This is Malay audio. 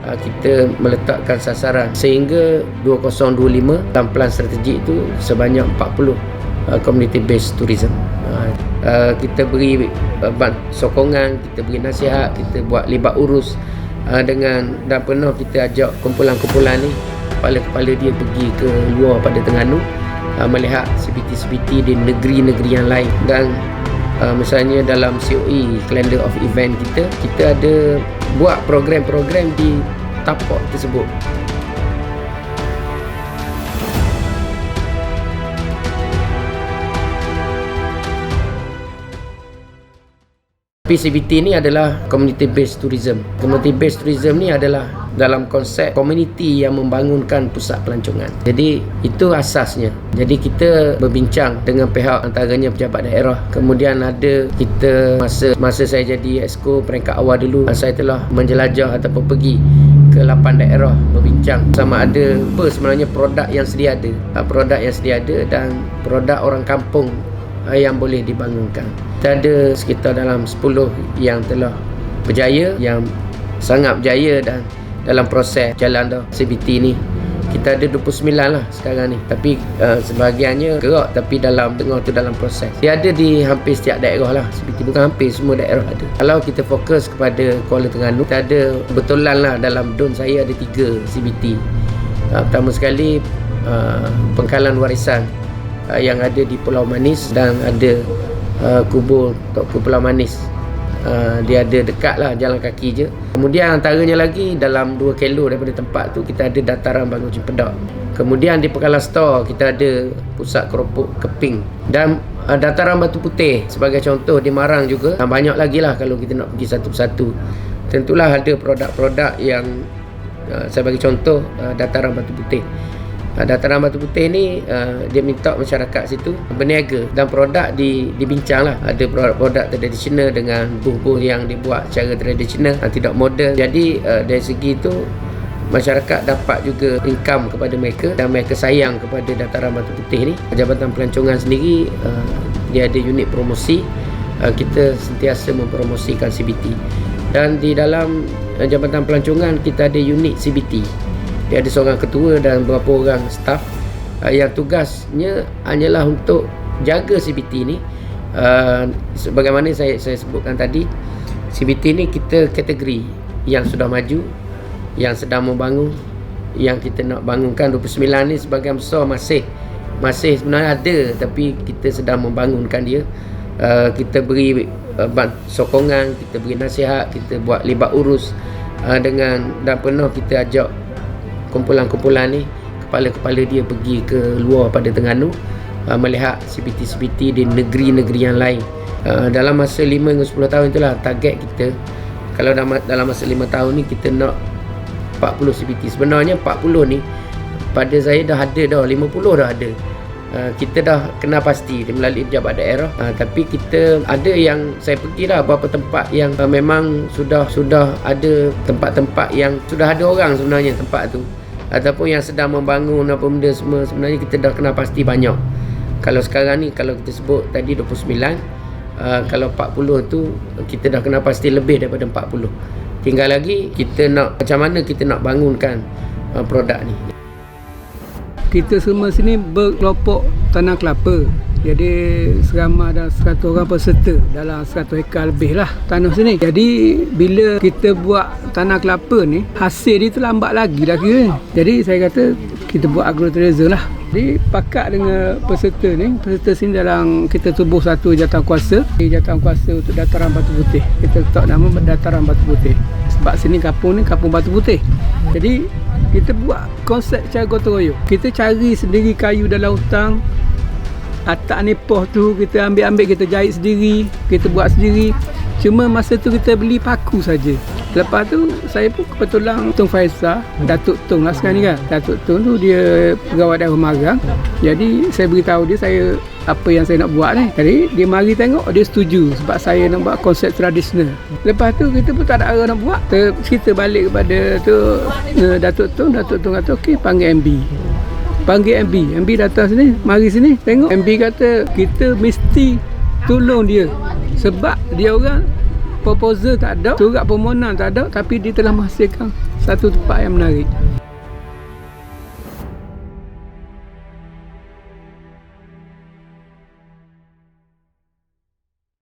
kita meletakkan sasaran sehingga 2025 dalam plan strategik itu sebanyak 40 community based tourism. Kita beri sokongan, kita beri nasihat, kita buat libat urus dengan, dan pernah kita ajak kumpulan-kumpulan ni, kepala-kepala dia pergi ke luar pada Terengganu melihat CBT-CBT di negeri-negeri yang lain. Dan misalnya dalam COE, Calendar of Event kita ada buat program-program di tapak tersebut. CBT ni adalah community based tourism. Community based tourism ni adalah dalam konsep komuniti yang membangunkan pusat pelancongan. Jadi itu asasnya. Jadi kita berbincang dengan pihak antaranya pejabat daerah. Kemudian ada kita masa saya jadi exco peringkat awal dulu, saya telah menjelajah ataupun pergi ke 8 daerah berbincang sama ada apa sebenarnya produk yang sedia ada. Produk yang sedia ada dan produk orang kampung yang boleh dibangunkan. Kita ada sekitar dalam 10 yang telah berjaya, yang sangat berjaya, dan dalam proses jalan dah CBT ni kita ada 29 lah sekarang ni. Tapi sebahagiannya gerak, tapi dalam tengah tu dalam proses. Dia ada di hampir setiap daerah lah CBT, bukan hampir, semua daerah ada. Kalau kita fokus kepada Kuala Terengganu, kita ada kebetulan lah dalam DUN saya ada 3 CBT. Pertama sekali pengkalan warisan yang ada di Pulau Manis, dan ada kubur Tok Pulau Manis. Dia ada dekat lah, jalan kaki je. Kemudian antaranya lagi dalam 2 kilo daripada tempat tu kita ada dataran Bangun Cempedak. Kemudian di Pekalan Store kita ada pusat keropok keping, dan dataran Batu Putih sebagai contoh di Marang juga. Banyak lagi lah kalau kita nak pergi satu-satu. Tentulah ada produk-produk yang saya bagi contoh dataran Batu Putih. Dataran Batu Putih ni dia minta masyarakat situ berniaga, dan produk dibincang lah. Ada produk-produk tradisional dengan buh-buh yang dibuat secara tradisional, tidak moden. Jadi dari segi itu masyarakat dapat juga income kepada mereka, dan mereka sayang kepada dataran Batu Putih ni. Jabatan Pelancongan sendiri dia ada unit promosi. Kita sentiasa mempromosikan CBT, dan di dalam Jabatan Pelancongan kita ada unit CBT. Dia ada seorang ketua dan beberapa orang staff yang tugasnya hanyalah untuk jaga CBT ni. Sebagaimana saya sebutkan tadi, CBT ni kita kategori yang sudah maju, yang sedang membangun, yang kita nak bangunkan. 29 ni sebagian besar masih sebenarnya ada, tapi kita sedang membangunkan dia. Kita beri sokongan, kita beri nasihat, kita buat libat urus dengan, dan pernah kita ajak kumpulan-kumpulan ni, kepala-kepala dia pergi ke luar pada Terengganu melihat CBT-CBT di negeri-negeri yang lain. Dalam masa 5 hingga 10 tahun itulah target kita. Kalau dalam masa 5 tahun ni kita nak 40 CBT. Sebenarnya 40 ni pada saya dah ada dah, 50 dah ada. Kita dah kenal pasti melalui pejabat daerah. Tapi kita ada yang saya pergi lah beberapa tempat yang memang sudah ada tempat-tempat yang sudah ada orang sebenarnya tempat tu, ataupun yang sedang membangun apa benda semua. Sebenarnya kita dah kenal pasti banyak. Kalau sekarang ni, kalau kita sebut tadi 29, kalau 40 tu kita dah kenal pasti lebih daripada 40. Tinggal lagi kita nak, macam mana kita nak bangunkan produk ni. Kita semua sini berkelompok tanah kelapa. Jadi seramai ada 100 orang peserta dalam 100 hektar lebih lah tanah sini. Jadi bila kita buat tanah kelapa ni, hasil dia tu lambat lagi dah kira. Jadi saya kata kita buat agrotourism lah. Jadi pakat dengan peserta ni, peserta sini dalam kita tubuh satu jawatankuasa. Jawatankuasa untuk dataran Batu Putih. Kita letak nama dataran Batu Putih. Sebab sini kampung ni kampung Batu Putih. Jadi kita buat konsep cara gotong royong. Kita cari sendiri kayu dalam hutang. Atak nepoh tu kita ambil kita jahit sendiri, kita buat sendiri. Cuma masa tu kita beli paku saja. Lepas tu saya pun kebetulan Tung Faizal, Datuk Tung lah sekarang ni kan. Datuk Tung tu dia pegawai daerah Marang. Jadi saya beritahu dia apa yang saya nak buat ni. Jadi dia mari tengok, dia setuju sebab saya nak buat konsep tradisional. Lepas tu kita pun tak ada arah nak buat. Kita balik kepada tu Datuk Tung kata okey panggil MB. Panggil MB datang sini, mari sini tengok. MB kata kita mesti tolong dia sebab dia orang proposal tak ada, surat permohonan tak ada, tapi dia telah menghasilkan satu tempat yang menarik.